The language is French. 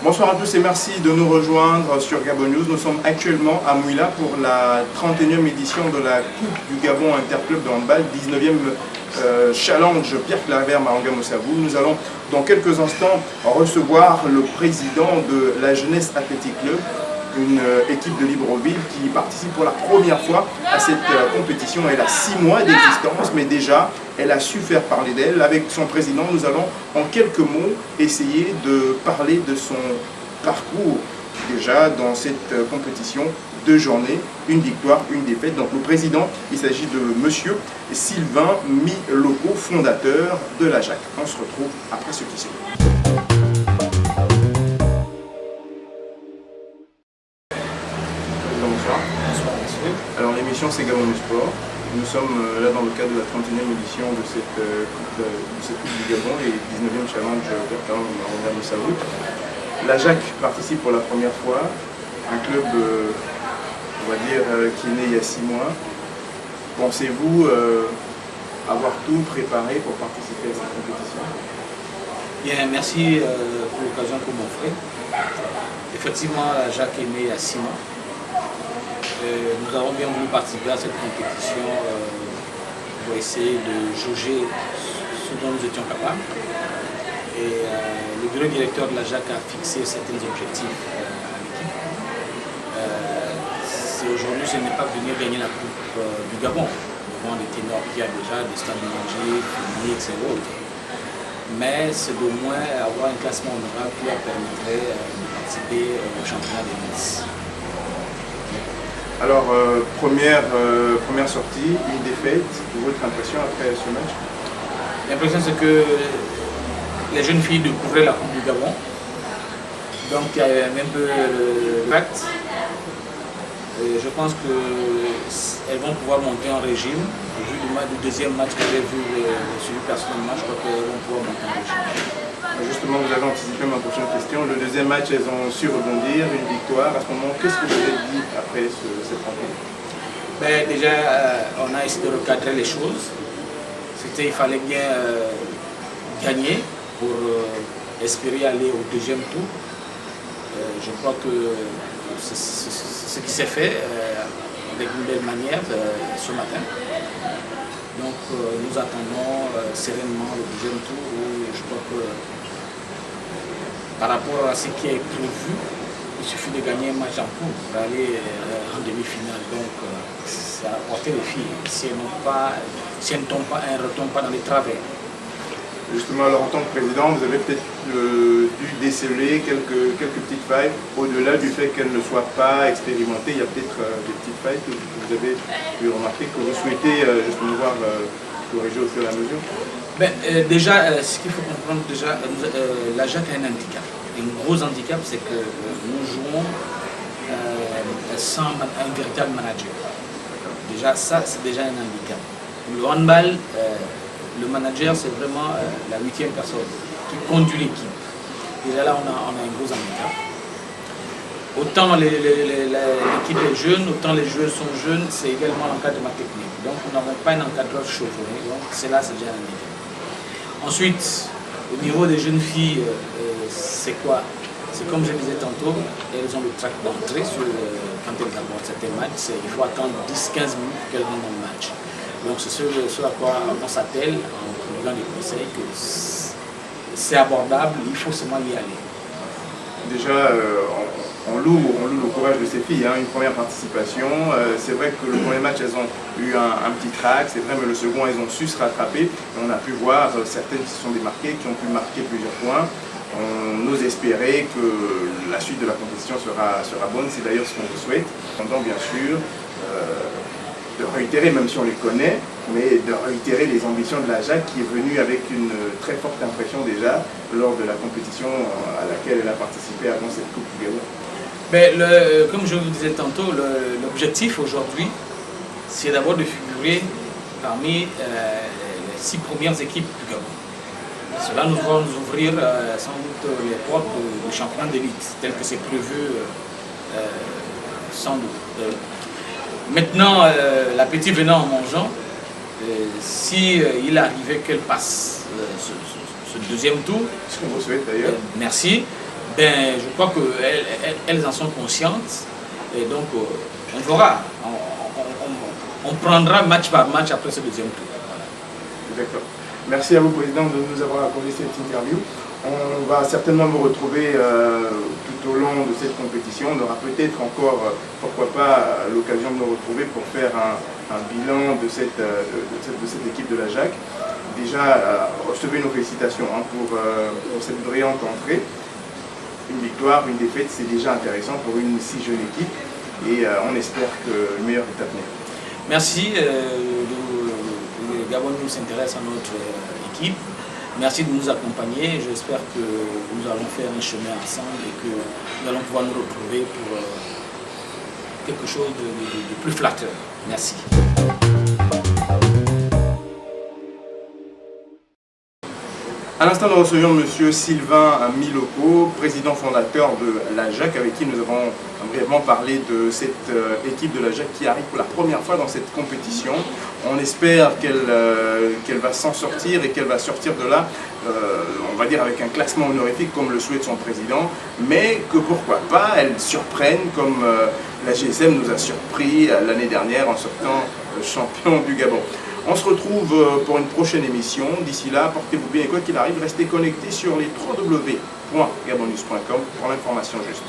Bonsoir à tous et merci de nous rejoindre sur Gabon News. Nous sommes actuellement à Mouila pour la 31e édition de la Coupe du Gabon Interclub de handball, 19e challenge Pierre Claver Mahanga Moussabou. Nous allons dans quelques instants recevoir le président de la Jeunesse Athletic Club, une équipe de Libreville qui participe pour la première fois à cette compétition. Elle a 6 mois d'existence, mais déjà elle a su faire parler d'elle. Avec son président, nous allons en quelques mots essayer de parler de son parcours déjà dans cette compétition. 2 journées, une victoire, une défaite. Donc le président, il s'agit de monsieur Sylvain Miloko, fondateur de la JAC. On se retrouve après ce qui suit. Bonsoir. Bonsoir, monsieur. Alors l'émission c'est Gabon Sport. Nous sommes là dans le cadre de la 31e édition de cette coupe du Gabon et 19e challenge Bertrand Mahanga Moussabou. La JAC participe pour la première fois, un club on va dire qui est né il y a 6 mois. Pensez-vous avoir tout préparé pour participer à cette compétition? Bien, merci pour l'occasion que vous m'offrez. Effectivement, la JAC est née il y a 6 mois. Nous avons bien voulu participer à cette compétition pour essayer de jauger ce dont nous étions capables. Et le bureau directeur de la JAC a fixé certains objectifs à l'équipe. Aujourd'hui, ce n'est pas venir gagner la Coupe du Gabon, devant des ténors qu'il y a déjà, des stades Manger, Fini, etc. Mais c'est d'au moins avoir un classement honorable qui leur permettrait de participer au championnat des Nice. Alors, première sortie, une défaite. Votre impression après ce match? L'impression c'est que les jeunes filles découvraient la Coupe du Gabon. Donc il y avait un peu l'impact. Je pense qu'elles vont pouvoir monter en régime. Vu du deuxième match que j'ai vu suivi personnellement, je crois qu'elles vont pouvoir monter en régime. Justement, vous avez anticipé ma prochaine question. Le deuxième match, elles ont su rebondir, une victoire. À ce moment, qu'est-ce que vous avez dit après cette rencontre? Ben, déjà, on a essayé de recadrer les choses. Il fallait bien gagner pour espérer aller au deuxième tour. Je crois que c'est ce qui s'est fait avec une belle manière ce matin. Donc nous attendons sereinement le deuxième tour où je crois que par rapport à ce qui est prévu, il suffit de gagner un match en cours pour aller en demi-finale. Donc c'est à porter les filles. Si elles ne retombent pas dans les travers. Justement, alors en tant que président, vous avez peut-être dû déceler quelques petites failles, au-delà du fait qu'elles ne soient pas expérimentées. Il y a peut-être des petites failles que vous avez pu remarquer, que vous souhaitez justement voir corriger au fur et à mesure. Ben, déjà, ce qu'il faut comprendre, déjà, la JAC a un handicap. Un gros handicap, c'est que nous jouons sans un véritable manager. Déjà, ça, c'est déjà un handicap. Le handball, le manager, c'est vraiment la 8e personne qui conduit l'équipe. Déjà là, on a un gros handicap. Autant l'équipe est jeune, autant les joueurs sont jeunes, c'est également l'encadrement technique. Donc, nous n'avons pas un encadreur chevronné. Donc, c'est là, c'est déjà un handicap. Ensuite, au niveau des jeunes filles, c'est quoi? C'est comme je disais tantôt, elles ont le track d'entrée quand elles abordent certains matchs. Il faut attendre 10-15 minutes pour qu'elles rentrent dans le match. Donc c'est ce à quoi on s'attelle en trouvant des conseils, que c'est abordable, il faut seulement y aller. Déjà, on loue le courage de ces filles, hein. Une première participation. C'est vrai que le premier match, elles ont eu un petit trac, c'est vrai, mais le second, elles ont su se rattraper. On a pu voir certaines qui se sont démarquées, qui ont pu marquer plusieurs points. On ose espérer que la suite de la compétition sera bonne, c'est d'ailleurs ce qu'on vous souhaite. Pendant bien sûr de réitérer, même si on les connaît, mais de réitérer les ambitions de la JAC qui est venue avec une très forte impression déjà lors de la compétition à laquelle elle a participé avant cette Coupe du Gabon. Mais comme je vous disais tantôt, l'objectif aujourd'hui, c'est d'abord de figurer parmi les 6 premières équipes du Gabon. Cela nous va nous ouvrir sans doute les portes du championnat d'élite, tel que c'est prévu sans doute. Maintenant, la petite venant en mangeant, si il arrivait qu'elle passe ce deuxième tour, ce qu'on vous souhaite d'ailleurs, merci, Ben, je crois qu'elles en sont conscientes. Et donc, on verra. On prendra match par match après ce deuxième tour. Voilà. D'accord. Merci à vous, Président, de nous avoir accordé cette interview. On va certainement vous retrouver tout au long de cette compétition. On aura peut-être encore, pourquoi pas, l'occasion de nous retrouver pour faire un bilan de cette équipe de la JAC. Déjà, recevez nos félicitations pour cette brillante entrée. Une victoire, une défaite, c'est déjà intéressant pour une si jeune équipe. Et on espère que le meilleur est à venir. Merci. Le Gabon nous s'intéresse à notre équipe. Merci de nous accompagner. J'espère que nous allons faire un chemin ensemble et que nous allons pouvoir nous retrouver pour quelque chose de plus flatteur. Merci. À l'instant, nous recevions M. Sylvain Miloko, président fondateur de la JAC, avec qui nous avons brièvement parlé de cette équipe de la JAC qui arrive pour la première fois dans cette compétition. On espère qu'elle va s'en sortir et qu'elle va sortir de là, on va dire avec un classement honorifique comme le souhaite son président, mais que pourquoi pas, elle surprenne comme la GSM nous a surpris l'année dernière en sortant champion du Gabon. On se retrouve pour une prochaine émission. D'ici là, portez-vous bien et quoi qu'il arrive, restez connectés sur les www.gabonnews.com pour l'information juste.